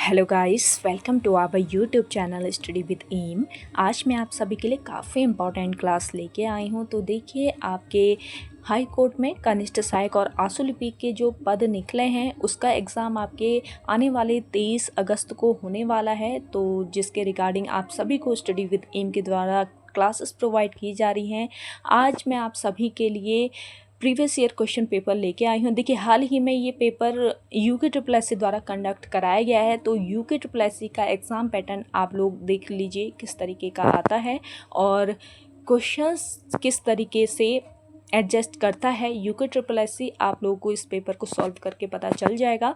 Hello guys, welcome to our YouTube channel study with M. आज मैं आप सभी के लिए काफ़ी इम्पॉर्टेंट क्लास लेके आई हूँ। तो देखिए, आपके हाई कोर्ट में कनिष्ठ सहायक और आशु लिपिक के जो पद निकले हैं उसका एग्ज़ाम आपके आने वाले 23 अगस्त को होने वाला है। तो जिसके रिगार्डिंग आप सभी को स्टडी विद एम के द्वारा क्लासेस प्रोवाइड की जा रही हैं। आज मैं आप सभी के लिए प्रीवियस ईयर क्वेश्चन पेपर लेके आई हूँ। देखिए, हाल ही में ये पेपर UKSSC द्वारा कंडक्ट कराया गया है। तो UKSSC का एग्ज़ाम पैटर्न आप लोग देख लीजिए किस तरीके का आता है और क्वेश्चंस किस तरीके से एडजस्ट करता है UKSSC। आप लोगों को इस पेपर को सॉल्व करके पता चल जाएगा।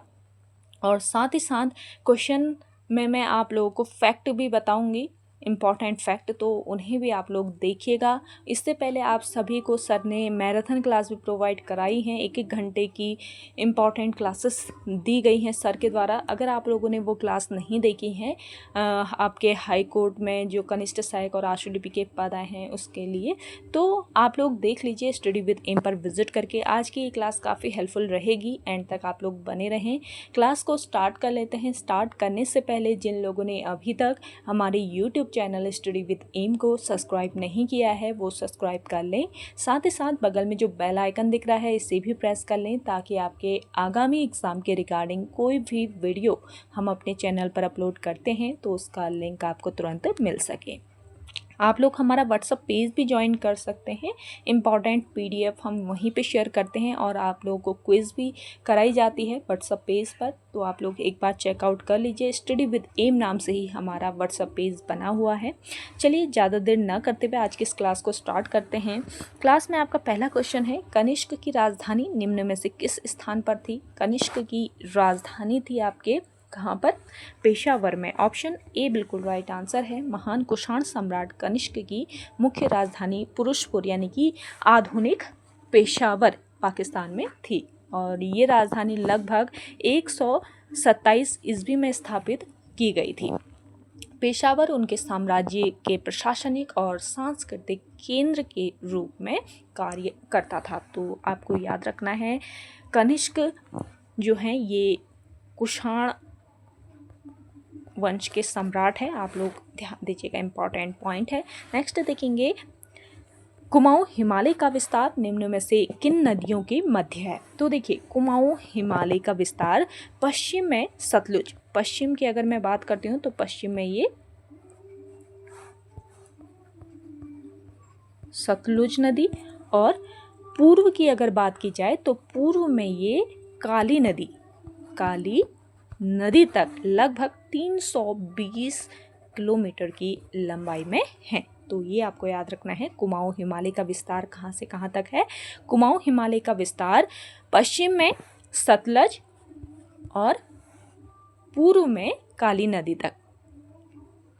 और साथ ही साथ क्वेश्चन में मैं आप लोगों को फैक्ट भी बताऊंगी, इम्पॉर्टेंट फैक्ट, तो उन्हें भी आप लोग देखिएगा। इससे पहले आप सभी को सर ने मैराथन क्लास भी प्रोवाइड कराई हैं। 1-1 घंटे की इम्पॉर्टेंट क्लासेस दी गई हैं सर के द्वारा। अगर आप लोगों ने वो क्लास नहीं देखी हैं, आपके हाई कोर्ट में जो कनिष्ठ सहायक और आशु लिपि के पद आए हैं उसके लिए, तो आप लोग देख लीजिए स्टडी विद एम पर विजिट करके। आज की ये क्लास काफ़ी हेल्पफुल रहेगी, एंड तक आप लोग बने रहें। क्लास को स्टार्ट कर लेते हैं। स्टार्ट करने से पहले जिन लोगों ने अभी तक हमारे YouTube channel study with M को सब्सक्राइब नहीं किया है वो सब्सक्राइब कर लें। साथ ही साथ बगल में जो बेल आइकन दिख रहा है इसे भी प्रेस कर लें, ताकि आपके आगामी एग्ज़ाम के रिगार्डिंग कोई भी वीडियो हम अपने चैनल पर अपलोड करते हैं तो उसका लिंक आपको तुरंत मिल सके। आप लोग हमारा व्हाट्सअप पेज भी ज्वाइन कर सकते हैं। इम्पॉर्टेंट PDF हम वहीं पे शेयर करते हैं और आप लोगों को क्विज़ भी कराई जाती है व्हाट्सअप पेज पर। तो आप लोग एक बार चेकआउट कर लीजिए। स्टडी विद एम नाम से ही हमारा व्हाट्सअप पेज बना हुआ है। चलिए, ज़्यादा देर न करते हुए आज की इस क्लास को स्टार्ट करते हैं। क्लास में आपका पहला क्वेश्चन है, कनिष्क की राजधानी निम्न में से किस स्थान पर थी? कनिष्क की राजधानी थी आपके कहाँ पर? पेशावर में। ऑप्शन ए बिल्कुल राइट आंसर है। महान कुषाण सम्राट कनिष्क की मुख्य राजधानी पुरुषपुर यानी कि आधुनिक पेशावर पाकिस्तान में थी, और ये राजधानी लगभग 127 ईस्वी में स्थापित की गई थी। पेशावर उनके साम्राज्य के प्रशासनिक और सांस्कृतिक केंद्र के रूप में कार्य करता था। तो आपको याद रखना है, कनिष्क जो हैं ये कुषाण वंश के सम्राट हैं। आप लोग ध्यान दीजिएगा, इंपॉर्टेंट पॉइंट है। नेक्स्ट देखेंगे, कुमाऊं हिमालय का विस्तार निम्न में से किन नदियों के मध्य है? तो देखिए, कुमाऊं हिमालय का विस्तार पश्चिम में सतलुज, पश्चिम की अगर मैं बात करती हूँ तो पश्चिम में ये सतलुज नदी, और पूर्व की अगर बात की जाए तो पूर्व में ये काली नदी तक लगभग 320 किलोमीटर की लंबाई में है। तो ये आपको याद रखना है। कुमाऊं हिमालय का विस्तार कहाँ से कहाँ तक है? कुमाऊं हिमालय का विस्तार पश्चिम में सतलज और पूर्व में काली नदी तक।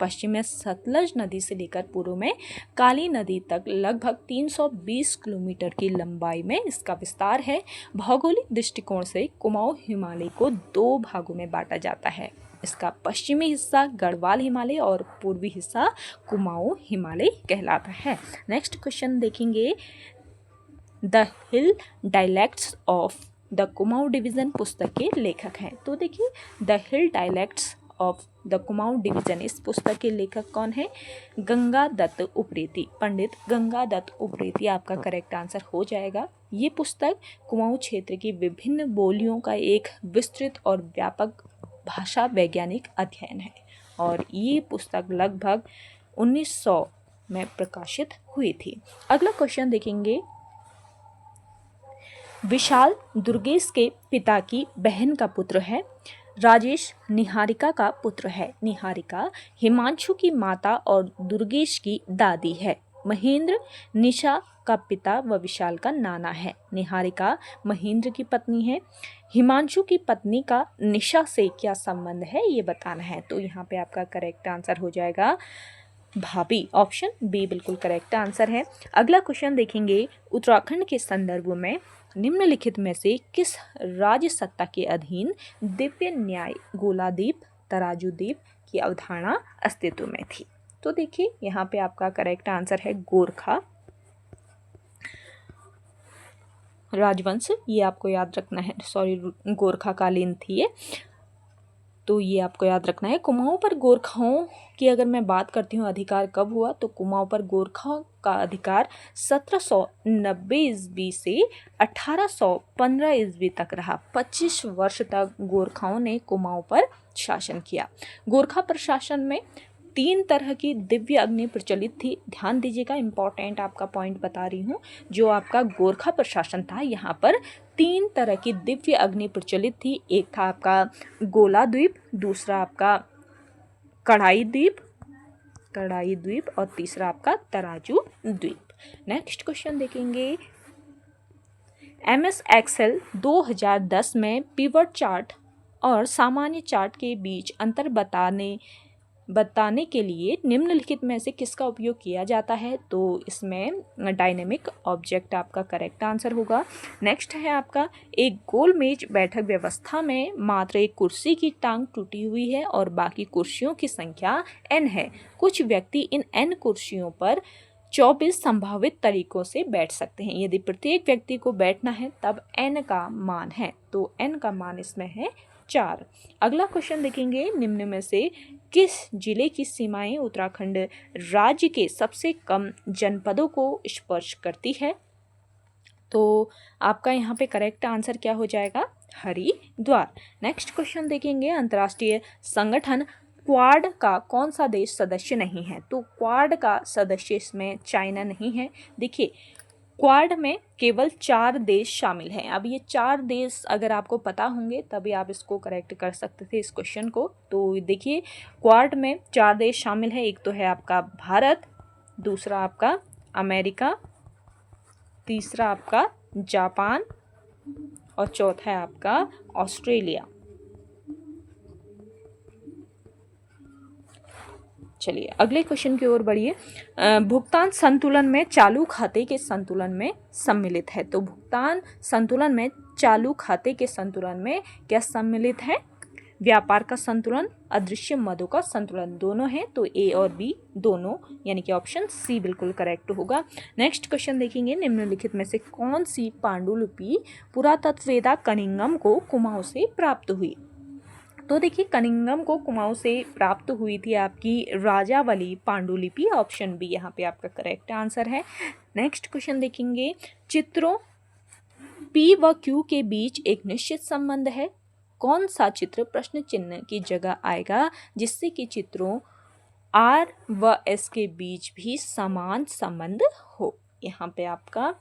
पश्चिम में सतलज नदी से लेकर पूर्व में काली नदी तक लगभग 320 किलोमीटर की लंबाई में इसका विस्तार है। भौगोलिक दृष्टिकोण से कुमाऊं हिमालय को 2 भागों में बांटा जाता है। इसका पश्चिमी हिस्सा गढ़वाल हिमालय और पूर्वी हिस्सा कुमाऊं हिमालय कहलाता है। नेक्स्ट क्वेश्चन देखेंगे, the hill dialects of the Kumaon division पुस्तक के लेखक हैं। तो देखिए, the hill dialects of the Kumaon division, इस पुस्तक के लेखक कौन है? गंगादत्त उप्रेती, पंडित गंगादत्त उप्रेती आपका करेक्ट आंसर हो जाएगा। ये पुस्तक कुमाऊं क्षेत्र की विभिन्न बोलियों का एक विस्तृत और व्यापक भाषा वैज्ञानिक अध्ययन है, और ये पुस्तक लगभग 1900 में प्रकाशित हुई थी। अगला क्वेश्चन देखेंगे, विशाल दुर्गेश के पिता की बहन का पुत्र है। राजेश निहारिका का पुत्र है। निहारिका हिमांशु की माता और दुर्गेश की दादी है। महेंद्र निशा का पिता व विशाल का नाना है। निहारिका महेंद्र की पत्नी है। हिमांशु की पत्नी का निशा से क्या संबंध है ये बताना है। तो यहाँ पे आपका करेक्ट आंसर हो जाएगा भाभी। ऑप्शन बी बिल्कुल करेक्ट आंसर है। अगला क्वेश्चन देखेंगे, उत्तराखंड के संदर्भ में निम्नलिखित में से किस राज्य सत्ता के अधीन दिव्य न्याय गोलादीप तराजू द्वीप की अवधारणा अस्तित्व में थी? तो देखिए, यहाँ पे आपका करेक्ट आंसर है गोरखा राजवंश। ये आपको याद रखना है, सॉरी, गोरखा कालीन थी ये। तो ये आपको याद रखना है। कुमाऊं पर गोरखाओं की अगर मैं बात करती हूँ अधिकार कब हुआ, तो कुमाऊं पर गोरखाओं का अधिकार 1790 ईस्वी से 1815 ईस्वी तक रहा। 25 वर्ष तक गोरखाओं ने कुमाऊं पर शासन किया। गोरखा प्रशासन में 3 तरह की दिव्य अग्नि प्रचलित थी। ध्यान दीजिएगा, इंपॉर्टेंट आपका पॉइंट बता रही हूँ। जो आपका गोरखा प्रशासन था, यहाँ पर 3 तरह की दिव्य अग्नि प्रचलित थी। एक था आपका गोला द्वीप, दूसरा आपका कढ़ाई द्वीप और तीसरा आपका तराजू द्वीप। नेक्स्ट क्वेश्चन देखेंगे। MS एक्सेल 2010 में पिवट चार्ट और सामान्य चार्ट के बीच अंतर बताने के लिए निम्नलिखित में से किसका उपयोग किया जाता है? तो इसमें डायनेमिक ऑब्जेक्ट आपका करेक्ट आंसर होगा। नेक्स्ट है आपका, एक गोल मेज बैठक व्यवस्था में मात्र एक कुर्सी की टांग टूटी हुई है और बाकी कुर्सियों की संख्या n है। कुछ व्यक्ति इन n कुर्सियों पर 24 संभावित तरीकों से बैठ सकते हैं। यदि प्रत्येक व्यक्ति को बैठना है तब n का मान है, तो n का मान इसमें है 4। अगला क्वेश्चन देखेंगे। निम्न में से किस जिले की सीमाएं उत्तराखंड राज्य के सबसे कम जनपदों को स्पर्श करती है? तो आपका यहाँ पे करेक्ट आंसर क्या हो जाएगा? हरिद्वार। नेक्स्ट क्वेश्चन देखेंगे। अंतर्राष्ट्रीय संगठन क्वाड का कौन सा देश सदस्य नहीं है? तो क्वाड का सदस्य इसमें चाइना नहीं है। देखिए, क्वाड में केवल 4 देश शामिल हैं। अब ये 4 देश अगर आपको पता होंगे तभी आप इसको करेक्ट कर सकते थे इस क्वेश्चन को। तो देखिए, क्वाड में 4 देश शामिल हैं। एक तो है आपका भारत, दूसरा आपका अमेरिका, तीसरा आपका जापान और चौथा है आपका ऑस्ट्रेलिया। चलिए अगले क्वेश्चन की ओर बढ़िए। भुगतान संतुलन में चालू खाते के संतुलन में सम्मिलित है। तो भुगतान संतुलन में चालू खाते के संतुलन में क्या सम्मिलित है? व्यापार का संतुलन, अदृश्य मदों का संतुलन, दोनों हैं। तो A और B दोनों, यानी कि ऑप्शन C बिल्कुल करेक्ट होगा। नेक्स्ट क्वेश्चन देखेंगे। निम्नलिखित में से कौन सी पांडुलिपि पुरातत्ववेत्ता कनिंगम को कुमाऊं से प्राप्त हुई? तो देखिए, कनिंगम को कुमाऊं से प्राप्त हुई थी आपकी राजावली पांडुलिपि। ऑप्शन बी यहाँ पे आपका करेक्ट आंसर है। नेक्स्ट क्वेश्चन देखेंगे। चित्रों P व Q के बीच एक निश्चित संबंध है। कौन सा चित्र प्रश्न चिन्ह की जगह आएगा जिससे कि चित्रों R व S के बीच भी समान संबंध हो? यहाँ पे आपका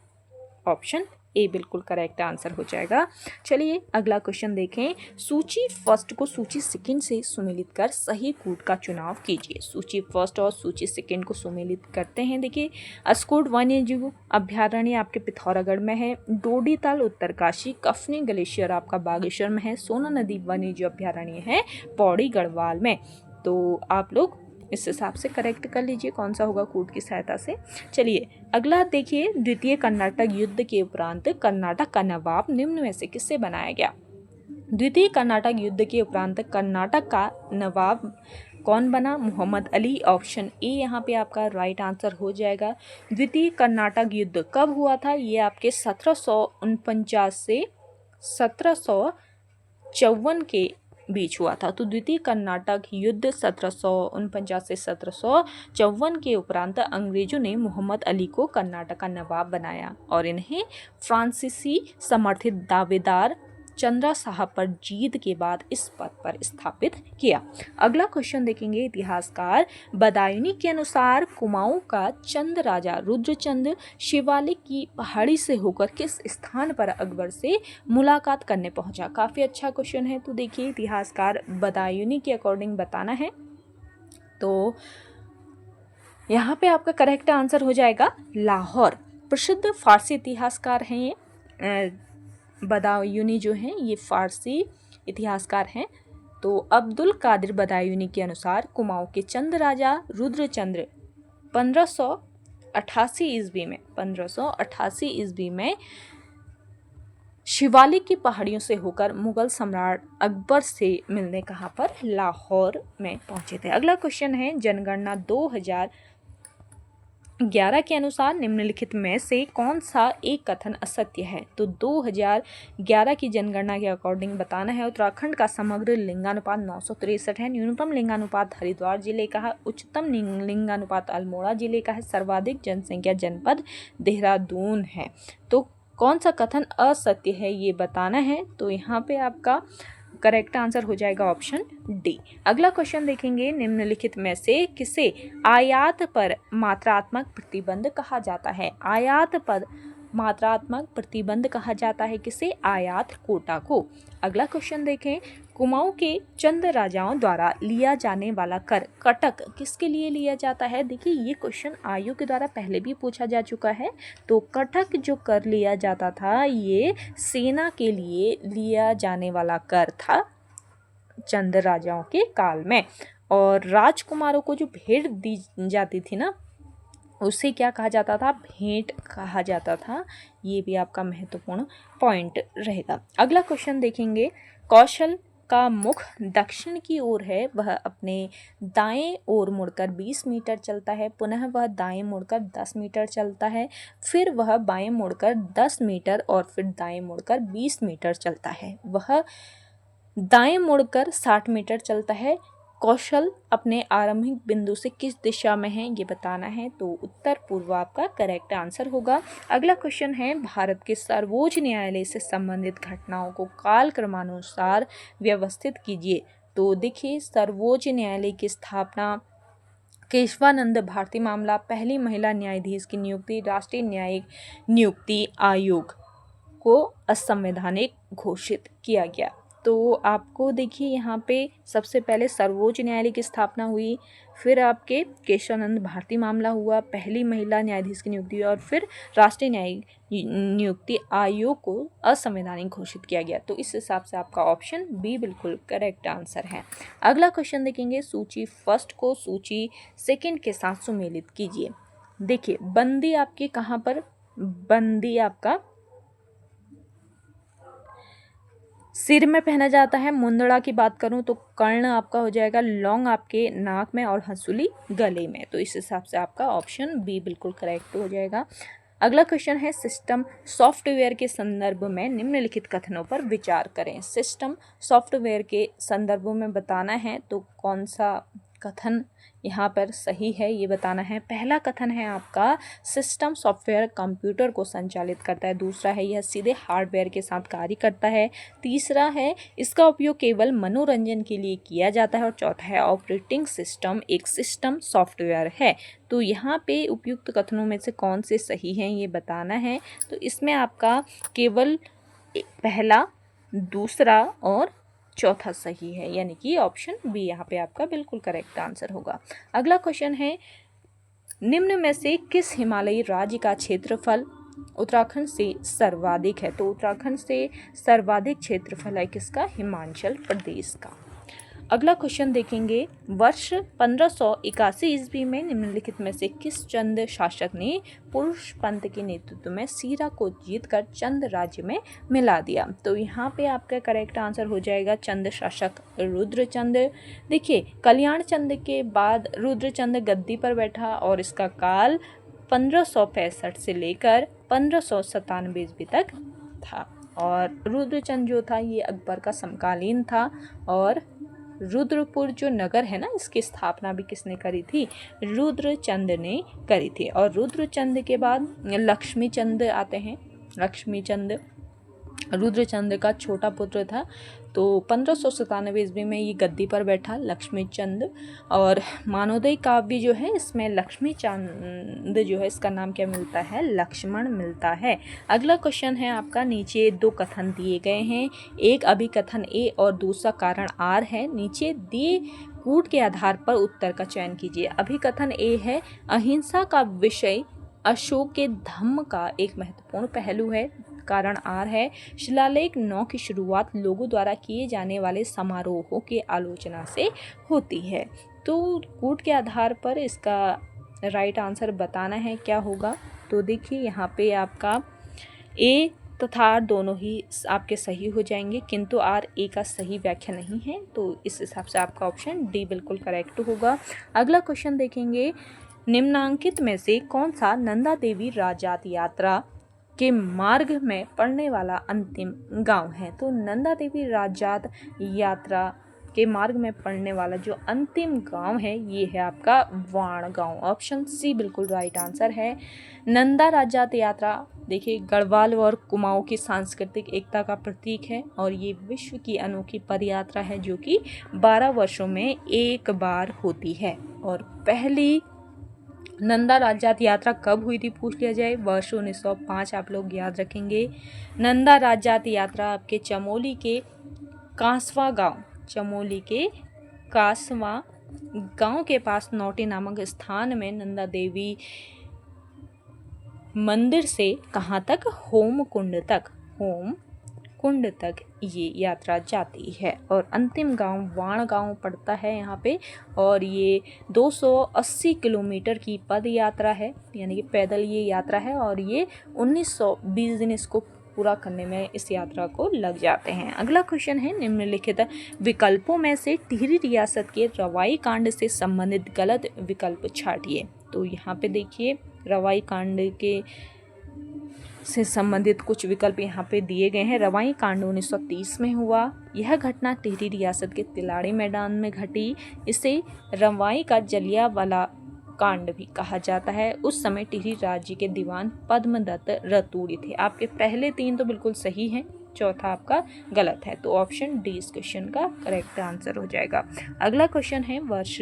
ऑप्शन ए बिल्कुल करेक्ट आंसर हो जाएगा। चलिए अगला क्वेश्चन देखें। सूची फर्स्ट को सूची सेकंड से सुमेलित कर सही कूट का चुनाव कीजिए। सूची फर्स्ट और सूची सेकंड को सुमेलित करते हैं। देखिए, अस्कोट वन्यजीव अभ्यारण्य आपके पिथौरागढ़ में है, डोडीताल उत्तरकाशी, कफनी ग्लेशियर आपका बागेश्वर में है, सोना नदी वन्यजीव अभ्यारण्य है पौड़ी गढ़वाल में। तो आप लोग इस हिसाब से करेक्ट कर लीजिए कौन सा होगा कूट की सहायता से। चलिए अगला देखिए। द्वितीय कर्नाटक युद्ध के उपरांत कर्नाटक का नवाब निम्न में से किससे बनाया गया? द्वितीय कर्नाटक युद्ध के उपरांत कर्नाटक का नवाब कौन बना? मोहम्मद अली। ऑप्शन ए यहाँ पे आपका राइट आंसर हो जाएगा। द्वितीय कर्नाटक युद्ध कब हुआ था? ये आपके 1749 से 1754 के बीच हुआ था। तो द्वितीय कर्नाटक युद्ध 1749 से 1754 के उपरांत अंग्रेजों ने मोहम्मद अली को कर्नाटक का नवाब बनाया और इन्हें फ्रांसीसी समर्थित दावेदार चंद्रा साहब पर जीत के बाद इस पद पर स्थापित किया। अगला क्वेश्चन देखेंगे। इतिहासकार बदायूनी के अनुसार कुमाऊं का चंद राजा रुद्रचंद शिवालिक की पहाड़ी से होकर किस स्थान पर अकबर से मुलाकात करने पहुंचा? काफ़ी अच्छा क्वेश्चन है। तो देखिए, इतिहासकार बदायूनी के अकॉर्डिंग बताना है। तो यहाँ पे आपका करेक्ट आंसर हो जाएगा लाहौर। प्रसिद्ध फारसी इतिहासकार हैं ये बदायूनी जो हैं, ये फारसी इतिहासकार हैं। तो अब्दुल कादिर बदायूनी के अनुसार कुमाऊं के चंद राजा रुद्रचंद्र 1588 ईस्वी में शिवालिक की पहाड़ियों से होकर मुगल सम्राट अकबर से मिलने कहाँ पर? लाहौर में पहुंचे थे। अगला क्वेश्चन है। जनगणना 11 के अनुसार निम्नलिखित में से कौन सा एक कथन असत्य है? तो 2011 की जनगणना के अकॉर्डिंग बताना है। उत्तराखंड का समग्र लिंगानुपात 963 है। न्यूनतम लिंगानुपात हरिद्वार जिले का है। उच्चतम लिंगानुपात अल्मोड़ा जिले का है। सर्वाधिक जनसंख्या जनपद देहरादून है। तो कौन सा कथन असत्य है ये बताना है। तो यहाँ पे आपका करेक्ट आंसर हो जाएगा ऑप्शन डी। अगला क्वेश्चन देखेंगे, निम्नलिखित में से किसे आयात पर मात्रात्मक प्रतिबंध कहा जाता है? आयात पर मात्रात्मक प्रतिबंध कहा जाता है किसे? आयात कोटा को। अगला क्वेश्चन देखें, कुमाऊं के चंद राजाओं द्वारा लिया जाने वाला कर कटक किसके लिए लिया जाता है? देखिए ये क्वेश्चन आयोग के द्वारा पहले भी पूछा जा चुका है। तो कटक जो कर लिया जाता था ये सेना के लिए लिया जाने वाला कर था चंद राजाओं के काल में। और राजकुमारों को जो भेंट दी जाती थी ना, उसे क्या कहा जाता था? भेंट कहा जाता था। ये भी आपका महत्वपूर्ण पॉइंट रहेगा। अगला क्वेश्चन देखेंगे, कौशल का मुख दक्षिण की ओर है, वह अपने दाएं ओर मुड़कर 20 मीटर चलता है, पुनः वह दाएं मुड़कर 10 मीटर चलता है, फिर वह बाएं मुड़कर 10 मीटर और फिर दाएं मुड़कर 20 मीटर चलता है। वह दाएं मुड़कर 60 मीटर चलता है। कौशल अपने आरंभिक बिंदु से किस दिशा में है ये बताना है। तो उत्तर पूर्व आपका करेक्ट आंसर होगा। अगला क्वेश्चन है, भारत के सर्वोच्च न्यायालय से संबंधित घटनाओं को काल क्रमानुसार व्यवस्थित कीजिए। तो देखिए, सर्वोच्च न्यायालय की स्थापना, केशवानंद भारती मामला, पहली महिला न्यायाधीश की नियुक्ति, राष्ट्रीय न्यायिक नियुक्ति आयोग को असंवैधानिक घोषित किया गया। तो आपको देखिए यहाँ पे सबसे पहले सर्वोच्च न्यायालय की स्थापना हुई, फिर आपके केशवानंद भारती मामला हुआ, पहली महिला न्यायाधीश की नियुक्ति, और फिर राष्ट्रीय न्यायिक नियुक्ति आयोग को असंवैधानिक घोषित किया गया। तो इस हिसाब से आपका ऑप्शन बी बिल्कुल करेक्ट आंसर है। अगला क्वेश्चन देखेंगे, सूची फर्स्ट को सूची सेकंड के साथ सुमेलित कीजिए। देखिए, बंदी आपकी कहाँ पर? बंदी आपका सिर में पहना जाता है। मुंदड़ा की बात करूं तो कर्ण आपका हो जाएगा, लौंग आपके नाक में और हंसुली गले में। तो इस हिसाब से आपका ऑप्शन बी बिल्कुल करेक्ट हो जाएगा। अगला क्वेश्चन है, सिस्टम सॉफ्टवेयर के संदर्भ में निम्नलिखित कथनों पर विचार करें। सिस्टम सॉफ्टवेयर के संदर्भ में बताना है, तो कौन सा कथन यहाँ पर सही है ये बताना है। पहला कथन है आपका, सिस्टम सॉफ्टवेयर कंप्यूटर को संचालित करता है। दूसरा है, यह सीधे हार्डवेयर के साथ कार्य करता है। तीसरा है, इसका उपयोग केवल मनोरंजन के लिए किया जाता है। और चौथा है, ऑपरेटिंग सिस्टम एक सिस्टम सॉफ्टवेयर है। तो यहाँ पे उपयुक्त कथनों में से कौन से सही हैं ये बताना है। तो इसमें आपका केवल पहला, दूसरा और चौथा सही है, यानी कि ऑप्शन बी यहाँ पे आपका बिल्कुल करेक्ट आंसर होगा। अगला क्वेश्चन है, निम्न में से किस हिमालयी राज्य का क्षेत्रफल उत्तराखंड से सर्वाधिक है? तो उत्तराखंड से सर्वाधिक क्षेत्रफल है किसका? हिमाचल प्रदेश का। अगला क्वेश्चन देखेंगे, वर्ष 1581 ईस्वी में निम्नलिखित में से किस चंद शासक ने पुरुष पंत के नेतृत्व में सीरा को जीतकर चंद राज्य में मिला दिया? तो यहाँ पे आपका करेक्ट आंसर हो जाएगा चंद शासक रुद्रचंद। देखिए, कल्याण चंद के बाद रुद्रचंद गद्दी पर बैठा और इसका काल 1565 से लेकर 1597 ईस्वी तक था। और रुद्रचंद जो था ये अकबर का समकालीन था। और रुद्रपुर जो नगर है ना, इसकी स्थापना भी किसने करी थी? रुद्रचंद ने करी थी। और रुद्रचंद के बाद लक्ष्मी चंद आते हैं। लक्ष्मी चंद रुद्रचंद का छोटा पुत्र था। तो 1597 ईस्वी में ये गद्दी पर बैठा लक्ष्मी चंद। और मानवोदय काव्य जो है इसमें लक्ष्मी चंद जो है इसका नाम क्या मिलता है? लक्ष्मण मिलता है। अगला क्वेश्चन है आपका, नीचे दो कथन दिए गए हैं, एक अभिकथन ए और दूसरा कारण आर है। नीचे दिए कूट के आधार पर उत्तर का चयन कीजिए। अभिकथन ए है, अहिंसा का विषय अशोक के धम्म का एक महत्वपूर्ण पहलू है। कारण आर है, शिलालेख 9 की शुरुआत लोगों द्वारा किए जाने वाले समारोहों की आलोचना से होती है। तो कूट के आधार पर इसका राइट आंसर बताना है क्या होगा। तो देखिए यहाँ पे आपका ए तथा आर दोनों ही आपके सही हो जाएंगे, किंतु आर ए का सही व्याख्या नहीं है। तो इस हिसाब से आपका ऑप्शन डी बिल्कुल करेक्ट होगा। अगला क्वेश्चन देखेंगे, निम्नांकित में से कौन सा नंदा देवी राजात यात्रा के मार्ग में पड़ने वाला अंतिम गांव है? तो नंदा देवी राजात यात्रा के मार्ग में पड़ने वाला जो अंतिम गांव है ये है आपका वाण गांव। ऑप्शन सी बिल्कुल राइट आंसर है। नंदा राजात यात्रा देखिए गढ़वाल और कुमाऊं की सांस्कृतिक एकता का प्रतीक है और ये विश्व की अनोखी पदयात्रा है जो कि 12 वर्षों में एक बार होती है। और पहली नंदा राजात यात्रा कब हुई थी पूछ लिया जाए, वर्ष 1905 आप लोग याद रखेंगे। नंदा राजात यात्रा आपके चमोली के कांसवा गांव के पास नौटी नामक स्थान में नंदा देवी मंदिर से कहाँ तक, होम कुंड तक ये यात्रा जाती है। और अंतिम गांव वाण गांव पड़ता है यहाँ पे और ये 280 किलोमीटर की पद यात्रा है, यानी कि पैदल ये यात्रा है और ये 1920 दिन इसको पूरा करने में इस यात्रा को लग जाते हैं। अगला क्वेश्चन है निम्नलिखित विकल्पों में से टिहरी रियासत के रवाई कांड से संबंधित गलत विकल्प छांटिए। तो यहाँ पे देखिए रवाई कांड के से संबंधित कुछ विकल्प यहाँ पे दिए गए हैं। रवाई कांड 1930 में हुआ। यह घटना टिहरी रियासत के तिलाड़ी मैदान में घटी। इसे रवाई का जलियांवाला कांड भी कहा जाता है। उस समय टिहरी राज्य के दीवान पद्मदत्त रतूड़ी थे। आपके पहले 3 तो बिल्कुल सही हैं, चौथा आपका गलत है, तो ऑप्शन डी इस क्वेश्चन का करेक्ट आंसर हो जाएगा। अगला क्वेश्चन है वर्ष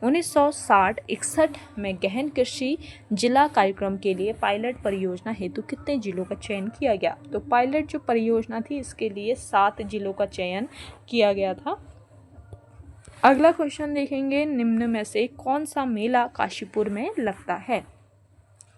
1960-61 में गहन कृषि जिला कार्यक्रम के लिए पायलट परियोजना हेतु कितने जिलों का चयन किया गया? तो पायलट जो परियोजना थी इसके लिए 7 जिलों का चयन किया गया था। अगला क्वेश्चन देखेंगे, निम्न में से कौन सा मेला काशीपुर में लगता है?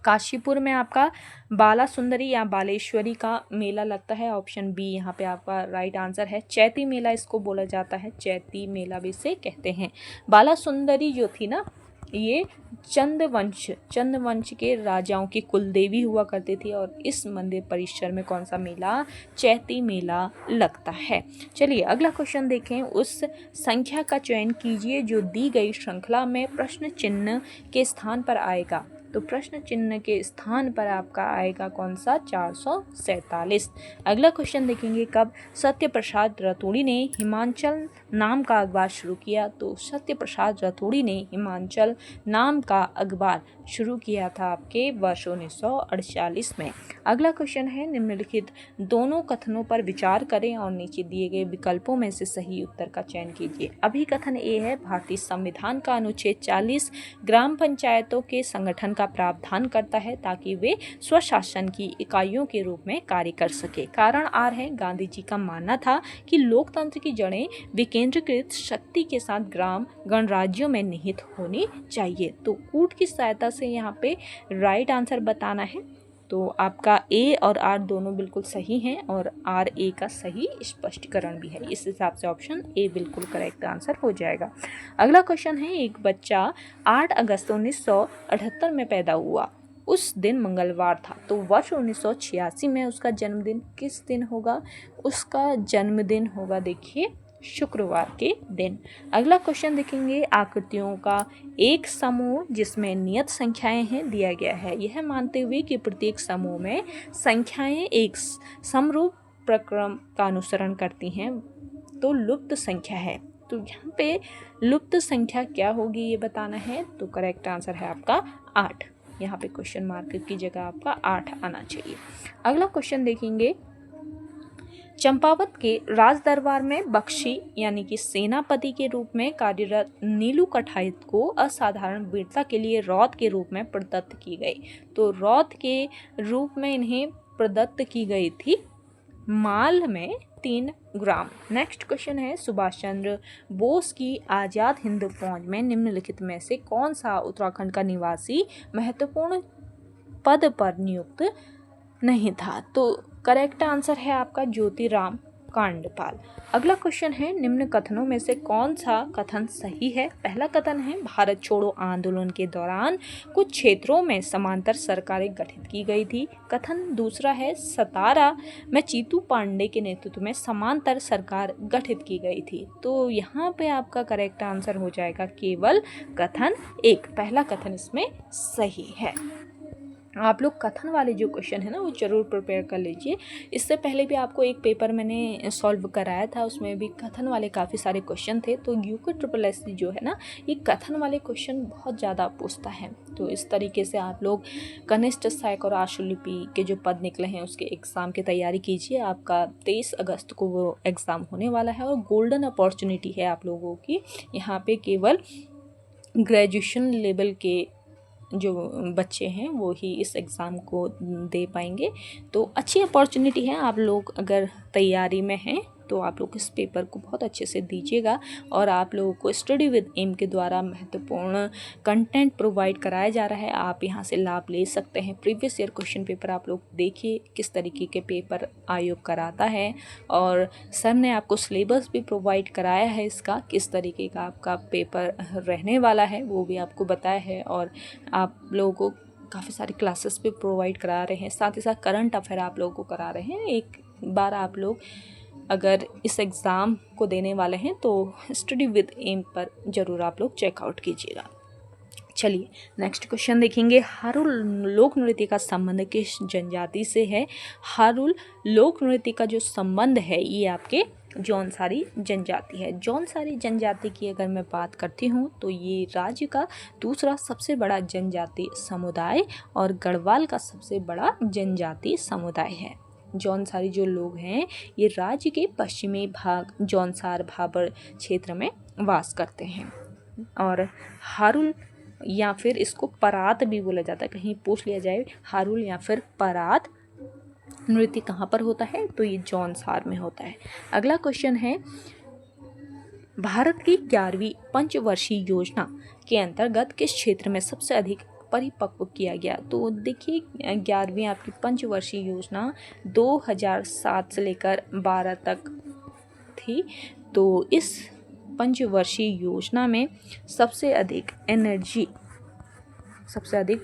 काशीपुर में आपका बाला सुंदरी या बालेश्वरी का मेला लगता है। ऑप्शन बी यहाँ पे आपका राइट आंसर है। चैती मेला इसको बोला जाता है, चैती मेला भी इसे कहते हैं। बाला सुंदरी जो थी ना ये चंदवंश के राजाओं की कुलदेवी हुआ करती थी और इस मंदिर परिसर में कौन सा मेला, चैती मेला लगता है। चलिए अगला क्वेश्चन देखें, उस संख्या का चयन कीजिए जो दी गई श्रृंखला में प्रश्न चिन्ह के स्थान पर आएगा। तो प्रश्न चिन्ह के स्थान पर आपका आएगा कौन सा, 447। अगला क्वेश्चन देखेंगे, कब सत्य प्रसाद रतूड़ी ने हिमांचल नाम का अखबार शुरू किया? तो सत्य प्रसाद रतूड़ी ने हिमांचल नाम का अखबार शुरू किया था आपके वर्ष 1948 में। अगला क्वेश्चन है, निम्नलिखित दोनों कथनों पर विचार करें और नीचे दिए गए विकल्पों में से सही उत्तर का चयन कीजिए। अभिकथन ए है, भारतीय संविधान का अनुच्छेद 40 ग्राम पंचायतों के संगठन का प्रावधान करता है ताकि वे स्वशासन की इकाइयों के रूप में कार्य कर सके। कारण आर है, गांधी जी का मानना था कि लोकतंत्र की जड़ें विकेंद्रीकृत शक्ति के साथ ग्राम गणराज्यों में निहित होनी चाहिए। तो कूट की सहायता से यहाँ पे राइट आंसर बताना है। तो आपका ए और आर दोनों बिल्कुल सही हैं और आर ए का सही स्पष्टीकरण भी है। इस हिसाब से ऑप्शन ए बिल्कुल करेक्ट आंसर हो जाएगा। अगला क्वेश्चन है, एक बच्चा 8 अगस्त 1978 में पैदा हुआ। उस दिन मंगलवार था, तो वर्ष 1986 में उसका जन्मदिन किस दिन होगा? उसका जन्मदिन होगा देखिए शुक्रवार के दिन। अगला क्वेश्चन देखेंगे, आकृतियों का एक समूह जिसमें नियत संख्याएं हैं दिया गया है, यह मानते हुए कि प्रत्येक समूह में संख्याएं एक समरूप प्रक्रम का अनुसरण करती हैं, तो लुप्त संख्या है। तो यहाँ पे लुप्त संख्या क्या होगी ये बताना है। तो करेक्ट आंसर है आपका 8। यहाँ पे क्वेश्चन मार्क की जगह आपका 8 आना चाहिए। अगला क्वेश्चन देखेंगे, चंपावत के राज दरबार में बख्शी यानी कि सेनापति के रूप में कार्यरत नीलू कठायत को असाधारण वीरता के लिए रौत के रूप में प्रदत्त की गई। तो रौत के रूप में इन्हें प्रदत्त की गई थी माल में 3 ग्राम। नेक्स्ट क्वेश्चन है, सुभाष चंद्र बोस की आज़ाद हिंद फौज में निम्नलिखित में से कौन सा उत्तराखंड का निवासी महत्वपूर्ण पद पर नियुक्त नहीं था? तो करेक्ट आंसर है आपका ज्योतिराम कांडपाल। अगला क्वेश्चन है, निम्न कथनों में से कौन सा कथन सही है? पहला कथन है, भारत छोड़ो आंदोलन के दौरान कुछ क्षेत्रों में समांतर सरकारें गठित की गई थी। कथन दूसरा है, सतारा में चीतू पांडे के नेतृत्व में समांतर सरकार गठित की गई थी। तो यहाँ पे आपका करेक्ट आंसर हो जाएगा केवल कथन एक, पहला कथन इसमें सही है। आप लोग कथन वाले जो क्वेश्चन है ना वो ज़रूर प्रिपेयर कर लीजिए। इससे पहले भी आपको एक पेपर मैंने सॉल्व कराया था, उसमें भी कथन वाले काफ़ी सारे क्वेश्चन थे। तो यूके ट्रिपल एस जो है ना, ये कथन वाले क्वेश्चन बहुत ज़्यादा पूछता है। तो इस तरीके से आप लोग कनिष्ठ सहायक और आशुलिपि के जो पद निकले हैं उसके एग्ज़ाम की तैयारी कीजिए। आपका 23 अगस्त को वो एग्ज़ाम होने वाला है और गोल्डन अपॉर्चुनिटी है आप लोगों की। यहाँ पर केवल ग्रेजुएशन लेवल के जो बच्चे हैं वो ही इस एग्ज़ाम को दे पाएंगे। तो अच्छी अपॉर्चुनिटी है, आप लोग अगर तैयारी में हैं तो आप लोग इस पेपर को बहुत अच्छे से दीजिएगा। और आप लोगों को स्टडी विद एम के द्वारा महत्वपूर्ण कंटेंट प्रोवाइड कराया जा रहा है, आप यहाँ से लाभ ले सकते हैं। प्रीवियस ईयर क्वेश्चन पेपर आप लोग देखिए किस तरीके के पेपर आयोग कराता है, और सर ने आपको सिलेबस भी प्रोवाइड कराया है इसका, किस तरीके का आपका पेपर रहने वाला है वो भी आपको बताया है। और आप लोगों को काफ़ी सारी क्लासेस भी प्रोवाइड करा रहे हैं, साथ ही साथ करंट अफेयर आप लोगों को करा रहे हैं। एक बार आप लोग अगर इस एग्ज़ाम को देने वाले हैं तो स्टडी विद एम पर ज़रूर आप लोग चेकआउट कीजिएगा। चलिए नेक्स्ट क्वेश्चन देखेंगे, हारुल लोक नृत्य का संबंध किस जनजाति से है? हारुल लोक नृत्य का जो संबंध है ये आपके जौनसारी जनजाति है। जौनसारी जनजाति की अगर मैं बात करती हूँ तो ये राज्य का दूसरा सबसे बड़ा जनजाति समुदाय और गढ़वाल का सबसे बड़ा जनजाति समुदाय है। जौनसारी जो लोग हैं ये राज्य के पश्चिमी भाग जौनसार भाबर क्षेत्र में वास करते हैं। और हारुल या फिर इसको परात भी बोला जाता है, कहीं पूछ लिया जाए हारुल या फिर परात नृत्य कहाँ पर होता है तो ये जौनसार में होता है। अगला क्वेश्चन है, भारत की 11वीं पंचवर्षीय योजना के अंतर्गत किस क्षेत्र में सबसे अधिक परिपक्व किया गया? तो देखिए 11वीं आपकी पंचवर्षीय योजना 2007 से लेकर 12 तक थी। तो इस पंचवर्षीय योजना में सबसे अधिक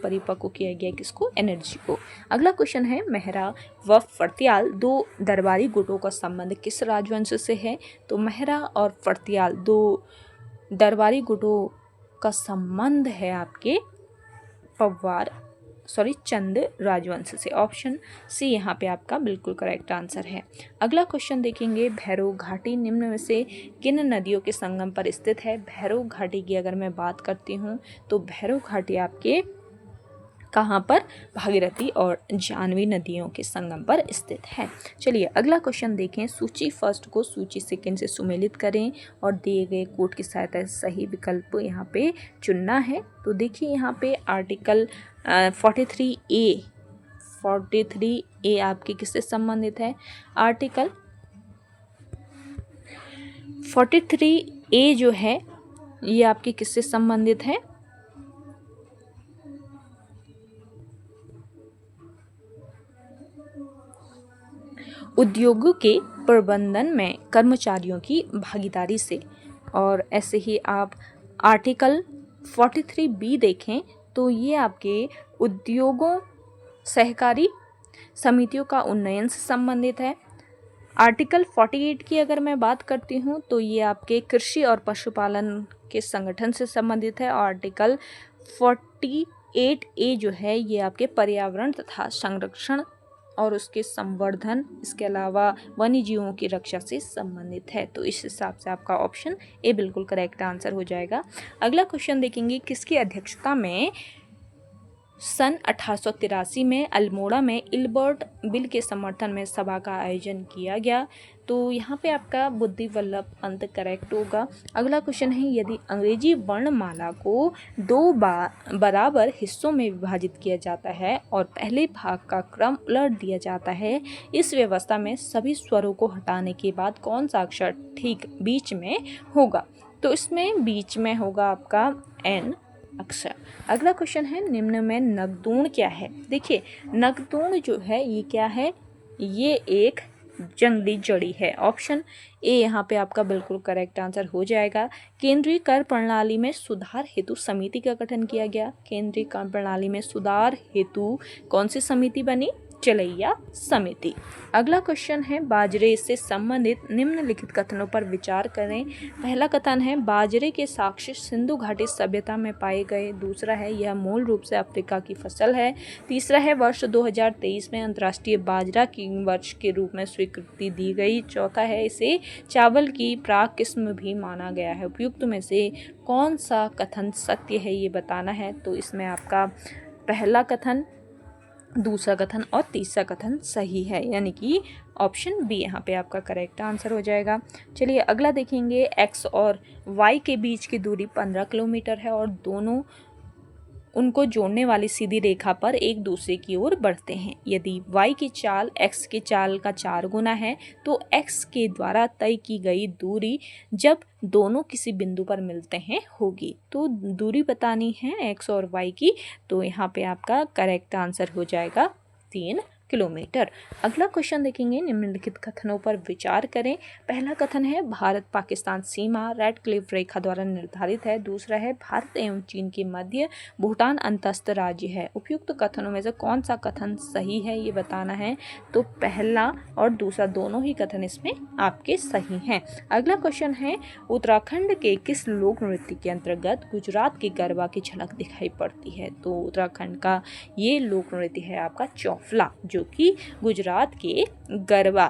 परिपक्व किया गया किसको? एनर्जी को। अगला क्वेश्चन है, मेहरा व फर्त्याल दो दरबारी गुटों का संबंध किस राजवंश से है? तो मेहरा और फर्त्याल दो दरबारी गुटों का संबंध है आपके चंद राजवंश से। ऑप्शन सी यहाँ पे आपका बिल्कुल करेक्ट आंसर है। अगला क्वेश्चन देखेंगे, भैरव घाटी निम्न में से किन नदियों के संगम पर स्थित है? भैरव घाटी की अगर मैं बात करती हूँ तो भैरव घाटी आपके कहाँ पर? भागीरथी और जानवी नदियों के संगम पर स्थित है। चलिए अगला क्वेश्चन देखें, सूची फर्स्ट को सूची सेकंड से सुमेलित करें और दिए गए कोड की सहायता से सही विकल्प यहाँ पे चुनना है। तो देखिए यहाँ पे आर्टिकल 43A आपके किससे संबंधित है? आर्टिकल 43A जो है ये आपके किससे संबंधित है? उद्योगों के प्रबंधन में कर्मचारियों की भागीदारी से। और ऐसे ही आप आर्टिकल 43B देखें तो ये आपके उद्योगों सहकारी समितियों का उन्नयन से संबंधित है। आर्टिकल 48 की अगर मैं बात करती हूँ तो ये आपके कृषि और पशुपालन के संगठन से संबंधित है। और आर्टिकल 48A जो है ये आपके पर्यावरण तथा संरक्षण और उसके संवर्धन, इसके अलावा वन्य जीवों की रक्षा से संबंधित है। तो इस हिसाब से आपका ऑप्शन ए बिल्कुल करेक्ट आंसर हो जाएगा। अगला क्वेश्चन देखेंगे, किसकी अध्यक्षता में सन 1883 में अल्मोड़ा में इल्बर्ट बिल के समर्थन में सभा का आयोजन किया गया? तो यहाँ पे आपका बुद्धि वल्लभ पंत करेक्ट होगा। अगला क्वेश्चन है, यदि अंग्रेजी वर्णमाला को दो बराबर हिस्सों में विभाजित किया जाता है और पहले भाग का क्रम उलट दिया जाता है, इस व्यवस्था में सभी स्वरों को हटाने के बाद कौन सा अक्षर ठीक बीच में होगा? तो इसमें बीच में होगा आपका एन अक्षर। अगला क्वेश्चन है, निम्न में नगदूण क्या है? देखिए नगदूण जो है ये क्या है? ये एक जंगली जड़ी है। ऑप्शन ए यहाँ पे आपका बिल्कुल करेक्ट आंसर हो जाएगा। केंद्रीय कर प्रणाली में सुधार हेतु समिति का गठन किया गया। केंद्रीय कर प्रणाली में सुधार हेतु कौन सी समिति बनी? चलैया समिति। अगला क्वेश्चन है बाजरे से संबंधित निम्नलिखित कथनों पर विचार करें। पहला कथन है बाजरे के साक्ष्य सिंधु घाटी सभ्यता में पाए गए। दूसरा है यह मूल रूप से अफ्रीका की फसल है। तीसरा है वर्ष 2023 में अंतर्राष्ट्रीय बाजरा की वर्ष के रूप में स्वीकृति दी गई। चौथा है इसे चावल की प्राक किस्म भी माना गया है। उपयुक्त में से कौन सा कथन सत्य है ये बताना है। तो इसमें आपका पहला कथन, दूसरा कथन और तीसरा कथन सही है, यानी कि ऑप्शन बी यहाँ पे आपका करेक्ट आंसर हो जाएगा। चलिए अगला देखेंगे। एक्स और वाई के बीच की दूरी 15 किलोमीटर है और दोनों उनको जोड़ने वाली सीधी रेखा पर एक दूसरे की ओर बढ़ते हैं। यदि y की चाल x की चाल का 4 गुना है तो x के द्वारा तय की गई दूरी जब दोनों किसी बिंदु पर मिलते हैं होगी। तो दूरी बतानी है x और y की, तो यहाँ पे आपका करेक्ट आंसर हो जाएगा 3 किलोमीटर। अगला क्वेश्चन देखेंगे। निम्नलिखित कथनों पर विचार करें। पहला कथन है भारत पाकिस्तान सीमा रेड क्लिफ रेखा द्वारा निर्धारित है। दूसरा है भारत एवं चीन के मध्य भूटान अंतस्थ राज्य है। उपयुक्त कथनों में से कौन सा कथन सही है ये बताना है। तो पहला और दूसरा दोनों ही कथन इसमें आपके सही हैं। अगला क्वेश्चन है उत्तराखंड के किस लोक नृत्य के अंतर्गत गुजरात के गरबा की झलक दिखाई पड़ती है। तो उत्तराखंड का ये लोक नृत्य है आपका चौफला, जो कि गुजरात के गरबा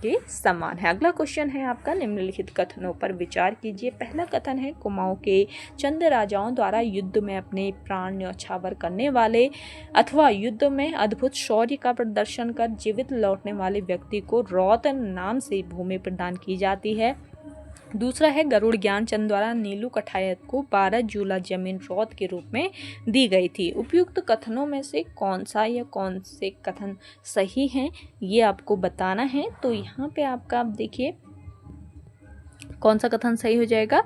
के समान है। अगला क्वेश्चन है आपका निम्नलिखित कथनों पर विचार कीजिए। पहला कथन है कुमाऊं के चंद राजाओं द्वारा युद्ध में अपने प्राण न्यौछावर करने वाले अथवा युद्ध में अद्भुत शौर्य का प्रदर्शन कर जीवित लौटने वाले व्यक्ति को रौत नाम से भूमि प्रदान की जाती है। दूसरा है गरुड़ ज्ञानचंद द्वारा नीलू कठायत को 12 जूला जमीन रौत के रूप में दी गई थी। उपयुक्त कथनों में से कौन सा या कौन से कथन सही हैं ये आपको बताना है। तो यहाँ पे आपका आप देखिए कौन सा कथन सही हो जाएगा।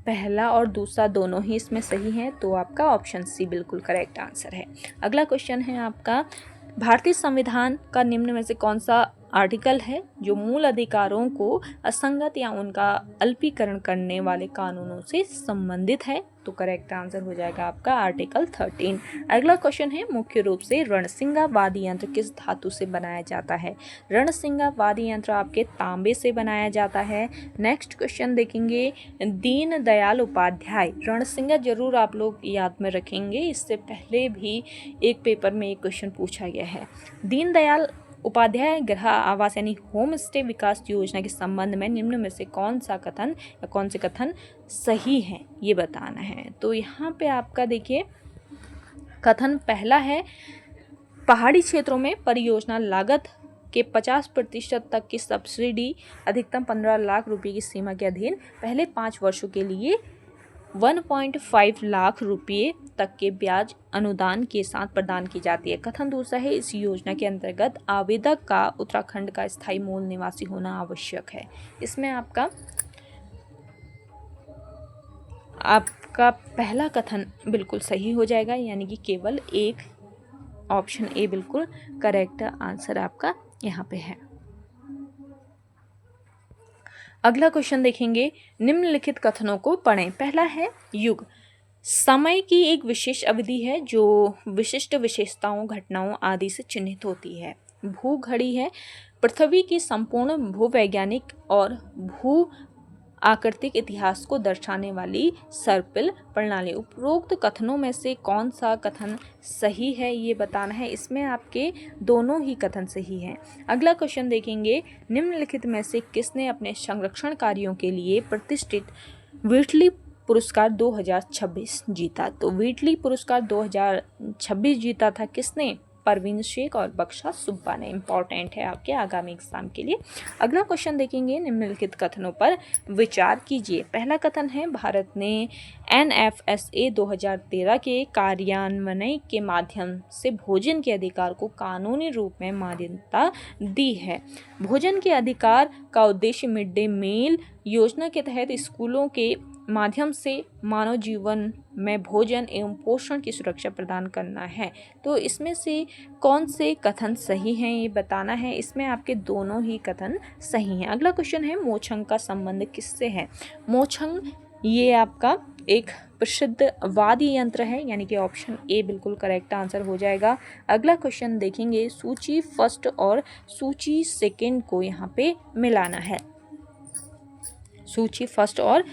पहला और दूसरा दोनों ही इसमें सही हैं, तो आपका ऑप्शन सी बिल्कुल करेक्ट आंसर है। अगला क्वेश्चन है आपका भारतीय संविधान का निम्न में से कौन सा आर्टिकल है जो मूल अधिकारों को असंगत या उनका अल्पीकरण करने वाले कानूनों से संबंधित है। तो करेक्ट आंसर हो जाएगा आपका आर्टिकल 13। अगला क्वेश्चन है मुख्य रूप से रणसिंगा वाद्य यंत्र किस धातु से बनाया जाता है। रणसिंगा वाद्य यंत्र आपके तांबे से बनाया जाता है। नेक्स्ट क्वेश्चन देखेंगे। दीन दयाल उपाध्याय, रणसिंगा जरूर आप लोग याद में रखेंगे, इससे पहले भी एक पेपर में एक क्वेश्चन पूछा गया है। दीन दयाल उपाध्याय गृह आवास यानी होम स्टे विकास योजना के संबंध में निम्न में से कौन सा कथन या कौन से कथन सही है ये बताना है। तो यहाँ पे आपका देखिए कथन पहला है पहाड़ी क्षेत्रों में परियोजना लागत के 50% तक की सब्सिडी अधिकतम 15 लाख रुपए की सीमा के अधीन पहले 5 वर्षों के लिए 1.5 लाख रुपये तक के ब्याज अनुदान के साथ प्रदान की जाती है। कथन दूसरा है इस योजना के अंतर्गत आवेदक का उत्तराखंड का स्थायी मूल निवासी होना आवश्यक है। इसमें आपका पहला कथन बिल्कुल सही हो जाएगा, यानी कि केवल एक ऑप्शन ए बिल्कुल करेक्ट आंसर आपका यहाँ पे है। अगला क्वेश्चन देखेंगे। निम्नलिखित कथनों को पढ़ें। पहला है युग समय की एक विशेष अवधि है जो विशिष्ट विशेषताओं घटनाओं आदि से चिन्हित होती है। भू घड़ी है पृथ्वी की संपूर्ण भूवैज्ञानिक और भू आकृतिक इतिहास को दर्शाने वाली सर्पिल प्रणाली। उपरोक्त कथनों में से कौन सा कथन सही है ये बताना है। इसमें आपके दोनों ही कथन सही हैं। अगला क्वेश्चन देखेंगे। निम्नलिखित में से किसने अपने संरक्षण कार्यों के लिए प्रतिष्ठित व्हिटली पुरस्कार 2026 जीता। तो व्हिटली पुरस्कार 2026 जीता था किसने? परवीन शेख और बख्शा सुब्बा ने। इंपॉर्टेंट है आपके आगामी एग्जाम के लिए। अगला क्वेश्चन देखेंगे। निम्नलिखित कथनों पर विचार कीजिए। पहला कथन है भारत ने NFSA 2013 के कार्यान्वयन के माध्यम से भोजन के अधिकार को कानूनी रूप में मान्यता दी है। भोजन के अधिकार का उद्देश्य मिड डे मील योजना के तहत स्कूलों के माध्यम से मानव जीवन में भोजन एवं पोषण की सुरक्षा प्रदान करना है। तो इसमें से कौन से कथन सही हैं ये बताना है। इसमें आपके दोनों ही कथन सही हैं। अगला क्वेश्चन है, मोछंग का संबंध किससे है? मोछंग ये आपका एक प्रसिद्ध वाद्य यंत्र है, यानी कि ऑप्शन ए बिल्कुल करेक्ट आंसर हो जाएगा। अगला क्वेश्चन देखेंगे, सूची फर्स्ट और सूची सेकंड को यहाँ पे मिलाना है। सूची फर्स्ट और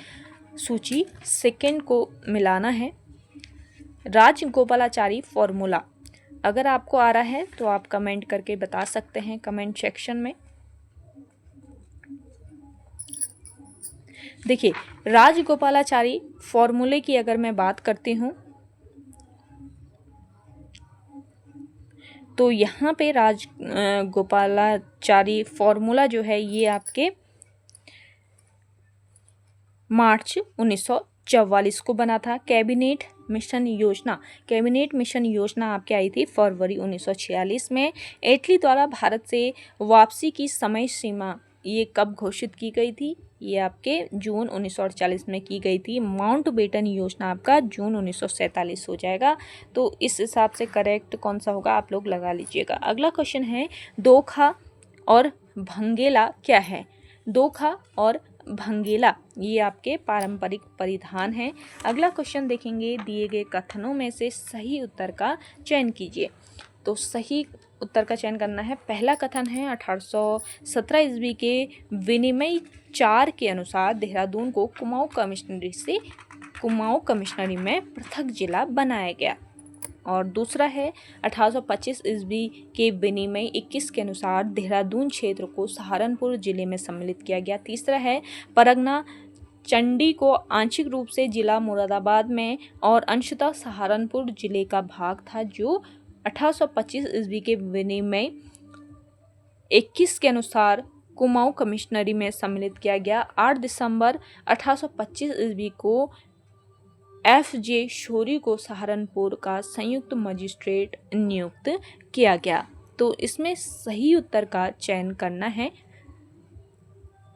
सूची सेकंड को मिलाना है। राजगोपालाचारी फॉर्मूला अगर आपको आ रहा है तो आप कमेंट करके बता सकते हैं कमेंट सेक्शन में। देखिए, राजगोपालाचारी फॉर्मूले की अगर मैं बात करती हूँ तो यहाँ पे राजगोपालाचारी फॉर्मूला जो है ये आपके मार्च 1944 को बना था। कैबिनेट मिशन योजना आपके आई थी फरवरी 1946 में। इटली द्वारा भारत से वापसी की समय सीमा ये कब घोषित की गई थी? ये आपके जून 1948 में की गई थी। माउंटबेटन योजना आपका जून 1947 हो जाएगा। तो इस हिसाब से करेक्ट कौन सा होगा आप लोग लगा लीजिएगा। अगला क्वेश्चन है, दोखा और भंगेला क्या है? दोखा और भंगेला ये आपके पारंपरिक परिधान हैं। अगला क्वेश्चन देखेंगे, दिए गए कथनों में से सही उत्तर का चयन कीजिए। तो सही उत्तर का चयन करना है। पहला कथन है, 1817 ईस्वी के विनिमय 4 के अनुसार देहरादून को कुमाऊं कमिश्नरी में पृथक जिला बनाया गया। और दूसरा है, 1825 ईस्वी के विनिमय 21 के अनुसार देहरादून क्षेत्र को सहारनपुर जिले में सम्मिलित किया गया। तीसरा है, परगना चंडी को आंशिक रूप से जिला मुरादाबाद में और अंशतः सहारनपुर जिले का भाग था, जो 1825 ईस्वी के विनिमय 21 के अनुसार कुमाऊं कमिश्नरी में सम्मिलित किया गया। 8 दिसंबर 1825 ईस्वी को F.J. शोरी को सहारनपुर का संयुक्त मजिस्ट्रेट नियुक्त किया गया। तो इसमें सही उत्तर का चयन करना है।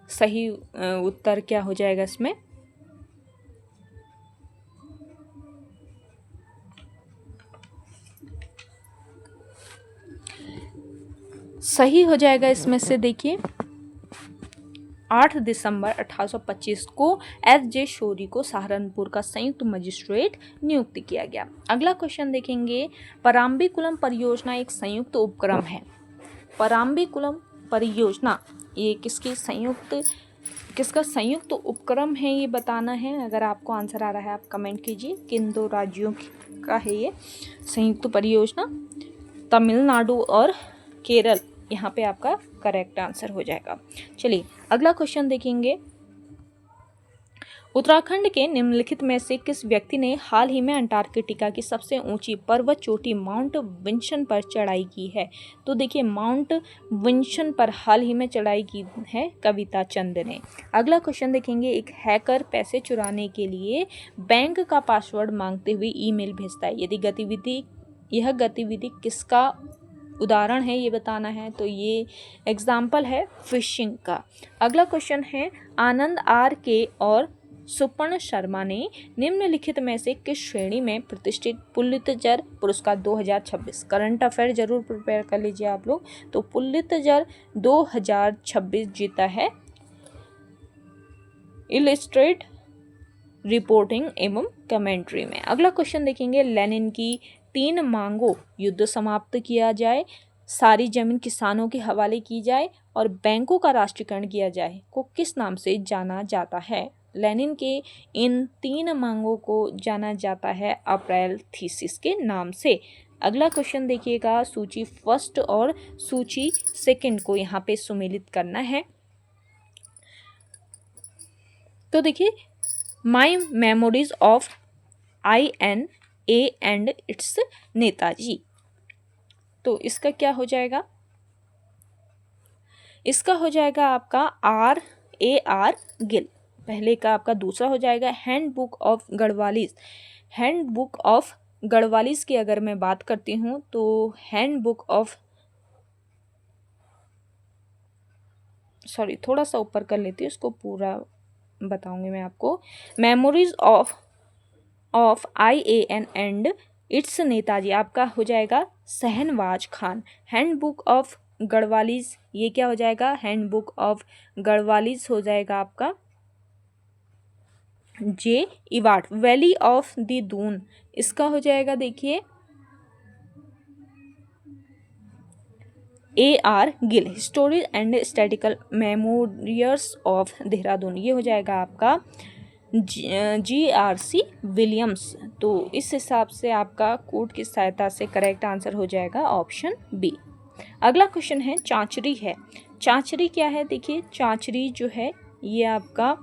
सही उत्तर क्या हो जाएगा इसमें? सही हो जाएगा इसमें से, देखिए 8 दिसंबर 1825 को F.J. शोरी को सहारनपुर का संयुक्त मजिस्ट्रेट नियुक्त किया गया। अगला क्वेश्चन देखेंगे, पराम्बीकुलम परियोजना एक संयुक्त उपक्रम है। पराम्बीकुलम परियोजना ये किसका संयुक्त उपक्रम है ये बताना है। अगर आपको आंसर आ रहा है आप कमेंट कीजिए। किन दो राज्यों का है ये संयुक्त परियोजना? तमिलनाडु और केरल यहाँ पे आपका करेक्ट आंसर हो जाएगा। चलिए अगला क्वेश्चन देखेंगे, उत्तराखंड के निम्नलिखित में से किस व्यक्ति ने हाल ही में अंटार्कटिका की सबसे ऊंची पर्वत चोटी माउंट विंसन पर चढ़ाई की है? तो देखिए, माउंट विंसन पर हाल ही में चढ़ाई की है कविता चंद ने। अगला क्वेश्चन देखेंगे, एक हैकर पैसे चुराने के लिए बैंक का पासवर्ड मांगते हुए ईमेल भेजता है। यह गतिविधि किसका उदाहरण है ये बताना है। तो ये एग्जाम्पल है फिशिंग का। अगला क्वेश्चन है, आनंद R.K. और सुपर्ण शर्मा ने निम्नलिखित में से किस श्रेणी में प्रतिष्ठित पुलित्जर पुरस्कार 2026? करंट अफेयर जरूर प्रिपेयर कर लीजिए आप लोग। तो पुलित्जर 2026 जीता है इलिस्ट्रेट रिपोर्टिंग एवं कमेंट्री में। अगला क्वेश्चन देखेंगे, लेनिन की 3 मांगों, युद्ध समाप्त किया जाए, सारी जमीन किसानों के हवाले की जाए और बैंकों का राष्ट्रीयकरण किया जाए, को किस नाम से जाना जाता है? लेनिन के इन 3 मांगों को जाना जाता है अप्रैल थीसिस के नाम से। अगला क्वेश्चन देखिएगा, सूची फर्स्ट और सूची सेकंड को यहाँ पे सुमेलित करना है। तो देखिए, माई memories of INA and it's Netaji. तो इसका क्या हो जाएगा? इसका हो जाएगा आपका RAR गिल। पहले का आपका दूसरा हो जाएगा हैंडबुक ऑफ गढ़वालिस। हैंडबुक ऑफ गढ़वालिस की अगर मैं बात करती हूँ तो हैंडबुक ऑफ थोड़ा सा ऊपर कर लेती हूँ इसको पूरा बताऊंगी मैं आपको। Memories of IAN and it's Netaji आपका हो जाएगा शहनवाज खान। हैंडबुक ऑफ गढ़वालीज, ये क्या हो जाएगा, हैंडबुक ऑफ गढ़वालीज हो जाएगा आपका जे इवाट। वैली ऑफ द दून, इसका हो जाएगा देखिए AR गिल। Historic and statical memoirs of Dehradun, ये हो जाएगा आपका GRC विलियम्स। तो इस हिसाब से आपका कोड की सहायता से करेक्ट आंसर हो जाएगा ऑप्शन बी। अगला क्वेश्चन है चांचरी है। चांचरी क्या है, देखिए चांचरी जो है ये आपका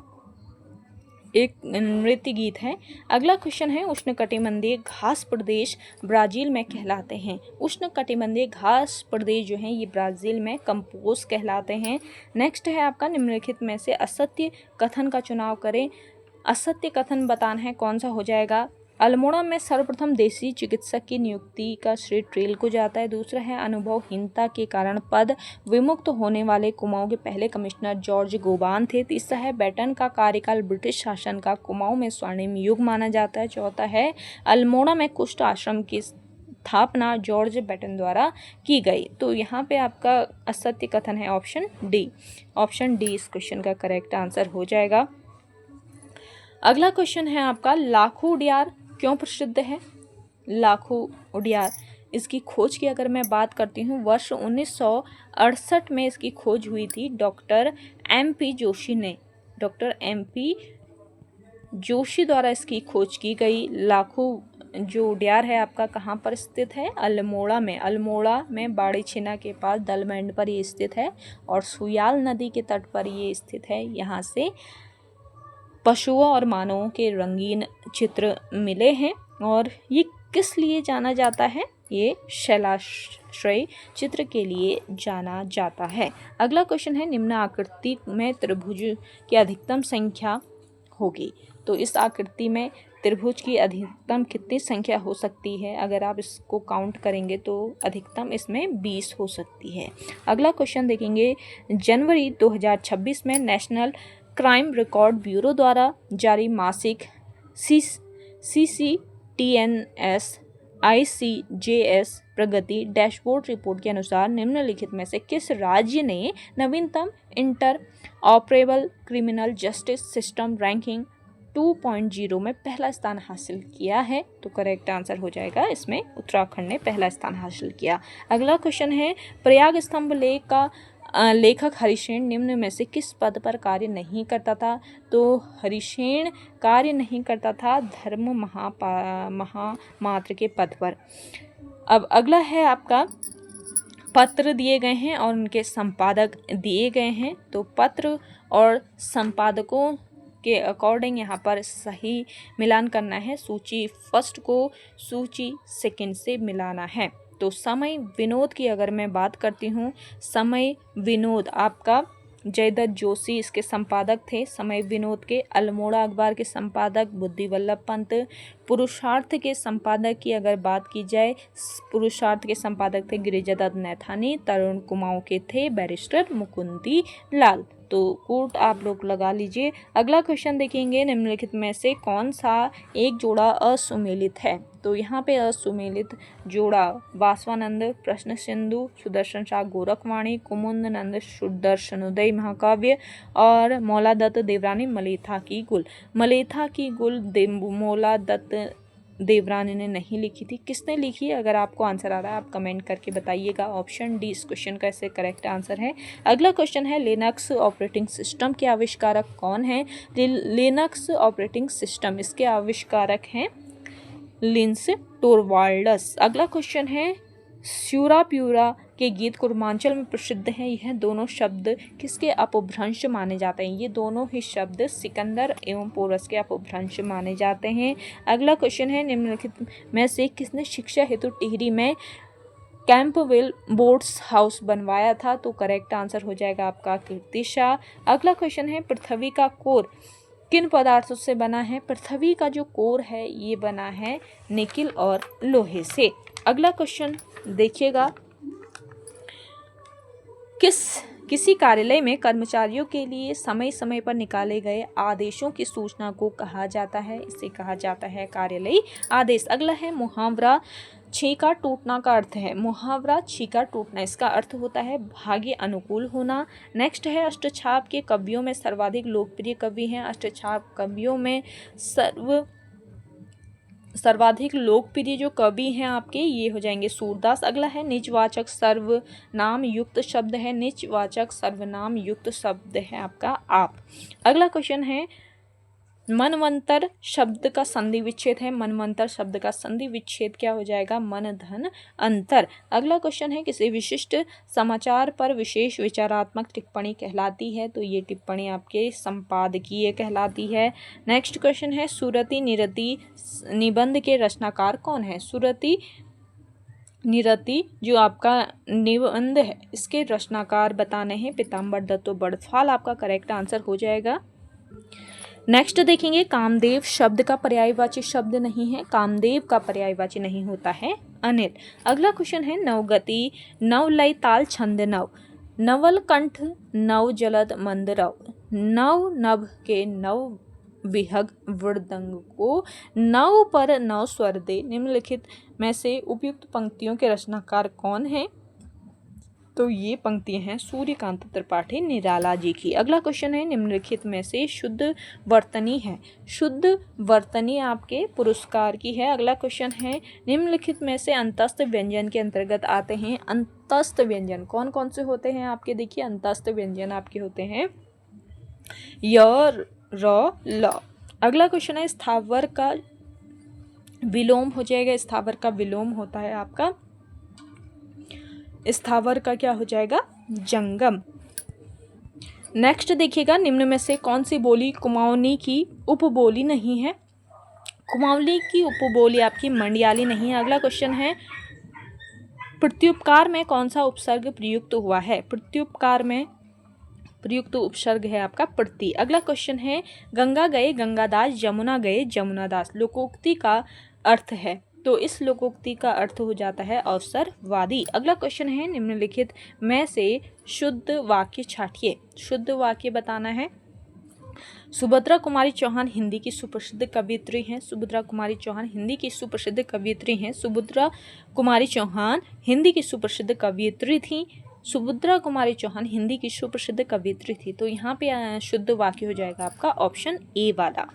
एक नृत्य गीत है। अगला क्वेश्चन है उष्णकटिबंधीय घास प्रदेश ब्राज़ील में कहलाते हैं। उष्णकटिबंधीय घास प्रदेश जो हैं ये ब्राज़ील में कंपोज कहलाते हैं। नेक्स्ट है आपका निम्नलिखित में से असत्य कथन का चुनाव करें। असत्य कथन बताना है, कौन सा हो जाएगा। अल्मोड़ा में सर्वप्रथम देसी चिकित्सक की नियुक्ति का श्रेय ट्रेल को जाता है। दूसरा है अनुभवहीनता के कारण पद विमुक्त होने वाले कुमाऊं के पहले कमिश्नर जॉर्ज गोबान थे। तीसरा है बेटन का कार्यकाल ब्रिटिश शासन का कुमाऊं में स्वर्णिम युग माना जाता है। चौथा है अल्मोड़ा में कुष्ठ आश्रम की स्थापना जॉर्ज बेटन द्वारा की गई। तो यहाँ पे आपका असत्य कथन है ऑप्शन डी। ऑप्शन डी इस क्वेश्चन का करेक्ट आंसर हो जाएगा। अगला क्वेश्चन है आपका लाखों उडियार क्यों प्रसिद्ध है। लाखों उडियार, इसकी खोज की अगर मैं बात करती हूँ, वर्ष 1968 में इसकी खोज हुई थी डॉक्टर MP जोशी ने। डॉक्टर MP जोशी द्वारा इसकी खोज की गई। लाखों जो उडियार है आपका कहाँ पर स्थित है, अल्मोड़ा में। अल्मोड़ा में बाड़ी छिना के पास दलमंड पर ये स्थित है और सुयाल नदी के तट पर ये स्थित है। यहाँ से पशुओं और मानवों के रंगीन चित्र मिले हैं। और ये किस लिए जाना जाता है, ये शैलाश्रय चित्र के लिए जाना जाता है। अगला क्वेश्चन है निम्न आकृति में त्रिभुज की अधिकतम संख्या होगी। तो इस आकृति में त्रिभुज की अधिकतम कितनी संख्या हो सकती है, अगर आप इसको काउंट करेंगे तो अधिकतम इसमें 20 हो सकती है। अगला क्वेश्चन देखेंगे, जनवरी 2026 में नेशनल क्राइम रिकॉर्ड ब्यूरो द्वारा जारी मासिक CCTNS ICJS प्रगति डैशबोर्ड रिपोर्ट के अनुसार निम्नलिखित में से किस राज्य ने नवीनतम inter operable criminal justice system ranking 2.0 में पहला स्थान हासिल किया है। तो करेक्ट आंसर हो जाएगा इसमें उत्तराखंड ने पहला स्थान हासिल किया। अगला क्वेश्चन है प्रयाग स्तंभ लेख का लेखक हरिशेन निम्न में से किस पद पर कार्य नहीं करता था। तो हरिशेन कार्य नहीं करता था धर्म महामात्र के पद पर। अब अगला है आपका पत्र दिए गए हैं और उनके संपादक दिए गए हैं। तो पत्र और संपादकों के अकॉर्डिंग यहाँ पर सही मिलान करना है। सूची फर्स्ट को सूची सेकंड से मिलाना है। तो समय विनोद की अगर मैं बात करती हूँ, समय विनोद आपका जयदत्त जोशी इसके संपादक थे। समय विनोद के अल्मोड़ा अखबार के संपादक बुद्धि वल्लभ पंत। पुरुषार्थ के संपादक की अगर बात की जाए, पुरुषार्थ के संपादक थे गिरिजादत्त नैथानी। तरुण कुमाऊं के थे बैरिस्टर मुकुंदी लाल। तो कोट आप लोग लगा लीजिए। अगला क्वेश्चन देखेंगे, निम्नलिखित में से कौन सा एक जोड़ा असुमेलित है। तो यहाँ पे असुमेलित जोड़ा वासवानंद प्रश्न सिंधु, सुदर्शन शाह गोरखवाणी, कुमुद नंद सुदर्शनोदय महाकाव्य और मौला दत्त देवरानी मलेथा की गुल। मलेथा की गुल मौला दत्त देवरानी ने नहीं लिखी थी, किसने लिखी। अगर आपको आंसर आ रहा है आप कमेंट करके बताइएगा। ऑप्शन डी इस क्वेश्चन का ऐसे करेक्ट आंसर है। अगला क्वेश्चन है लिनक्स ऑपरेटिंग सिस्टम के आविष्कारक कौन है। लिनक्स ऑपरेटिंग सिस्टम इसके आविष्कारक हैं लिंस टोरवाल्ड्स। अगला क्वेश्चन है स्यूरा प्यूरा के गीत कुर्मांचल में प्रसिद्ध हैं। यह दोनों शब्द किसके अपभ्रंश माने जाते हैं। ये दोनों ही शब्द सिकंदर एवं पोरस के अपभ्रंश माने जाते हैं। अगला क्वेश्चन है निम्नलिखित में से किसने शिक्षा हेतु टिहरी में कैंपवेल बोट्स हाउस बनवाया था। तो करेक्ट आंसर हो जाएगा आपका कीर्ति शाह। अगला क्वेश्चन है पृथ्वी का कोर किन पदार्थों से बना है। पृथ्वी का जो कोर है ये बना है निकिल और लोहे से। अगला क्वेश्चन देखिएगा, किस किसी कार्यालय में कर्मचारियों के लिए समय समय पर निकाले गए आदेशों की सूचना को कहा जाता है, इसे कहा जाता है कार्यालयी आदेश। अगला है मुहावरा छींका टूटना का अर्थ है। मुहावरा छींका टूटना, इसका अर्थ होता है भाग्य अनुकूल होना। नेक्स्ट है अष्टछाप के कवियों में सर्वाधिक लोकप्रिय कवि हैं। अष्टछाप कवियों में सर्वाधिक लोकप्रिय जो कवि हैं आपके ये हो जाएंगे सूरदास। अगला है निजवाचक सर्वनाम युक्त शब्द है। निजवाचक सर्वनाम युक्त शब्द है आपका आप। अगला क्वेश्चन है मनवंतर शब्द का संधि विच्छेद है। मनवंतर शब्द का संधि विच्छेद क्या हो जाएगा? मन धन अंतर। अगला क्वेश्चन है किसी विशिष्ट समाचार पर विशेष विचारात्मक टिप्पणी कहलाती है, तो ये टिप्पणी आपके संपादकीय कहलाती है। नेक्स्ट क्वेश्चन है सुरति निरति निबंध के रचनाकार कौन है? सुरति निरति जो आपका निबंध है इसके रचनाकार बताने हैं पीताम्बर दत्त बड़फाल आपका करेक्ट आंसर हो जाएगा। नेक्स्ट देखेंगे कामदेव शब्द का पर्यायवाची शब्द नहीं है। कामदेव का पर्यायवाची नहीं होता है अनिल। अगला क्वेश्चन है नवगति नव लय ताल छंद नव। नवल कंठ नव जलद मंद रव। नव नभ के नव विहग वृदंग को नव पर नव स्वर दे। निम्नलिखित में से उपयुक्त पंक्तियों के रचनाकार कौन है? तो ये पंक्तियां हैं सूर्यकांत त्रिपाठी निराला जी की। अगला क्वेश्चन है निम्नलिखित में से शुद्ध वर्तनी है। शुद्ध वर्तनी आपके पुरस्कार की है। अगला क्वेश्चन है निम्नलिखित में से अंतस्थ व्यंजन के अंतर्गत आते हैं। अंतस्थ व्यंजन कौन कौन से होते हैं आपके? देखिए अंतस्थ व्यंजन आपके होते हैं य र ल। अगला क्वेश्चन है स्थावर का विलोम हो जाएगा। स्थावर का विलोम होता है आपका, स्थावर का क्या हो जाएगा? जंगम। नेक्स्ट देखिएगा निम्न में से कौन सी बोली कुमाऊनी की उपबोली नहीं है? कुमाऊनी की उपबोली आपकी मंडियाली नहीं है। अगला क्वेश्चन है प्रत्युपकार में कौन सा उपसर्ग प्रयुक्त हुआ है? प्रत्युपकार में प्रयुक्त उपसर्ग है आपका प्रति। अगला क्वेश्चन है गंगा गए गंगादास जमुना गए जमुनादास लोकोक्ति का अर्थ है, तो इस लोकोक्ति का अर्थ हो जाता है अवसरवादी। अगला क्वेश्चन है निम्नलिखित में से शुद्ध वाक्य छाटिए। शुद्ध वाक्य बताना है। सुभद्रा कुमारी चौहान हिंदी की सुप्रसिद्ध कवयित्री हैं। सुभद्रा कुमारी चौहान हिंदी की सुप्रसिद्ध कवयित्री हैं। सुभद्रा कुमारी चौहान हिंदी की सुप्रसिद्ध कवयित्री थी। सुभद्रा कुमारी चौहान हिंदी की सुप्रसिद्ध कवयित्री थी। तो यहाँ पे शुद्ध वाक्य हो जाएगा आपका ऑप्शन ए वाला।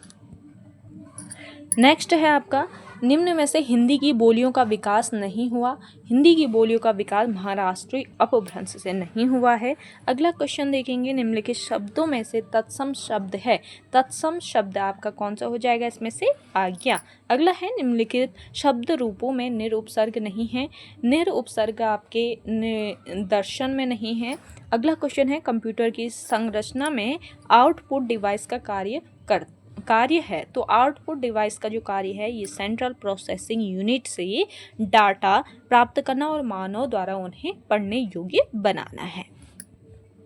नेक्स्ट है आपका निम्न में से हिंदी की बोलियों का विकास नहीं हुआ। हिंदी की बोलियों का विकास महाराष्ट्रीय अपभ्रंश से नहीं हुआ है। अगला क्वेश्चन देखेंगे निम्नलिखित शब्दों में से तत्सम शब्द है। तत्सम शब्द आपका कौन सा हो जाएगा? इसमें से आज्ञा। अगला है निम्नलिखित शब्द रूपों में निरुपसर्ग नहीं है। निरुपसर्ग आपके दर्शन में नहीं है। अगला क्वेश्चन है कंप्यूटर की संरचना में आउटपुट डिवाइस का कार्य है, तो आउटपुट डिवाइस का जो कार्य है ये सेंट्रल प्रोसेसिंग यूनिट से डाटा प्राप्त करना और मानव द्वारा उन्हें पढ़ने योग्य बनाना है।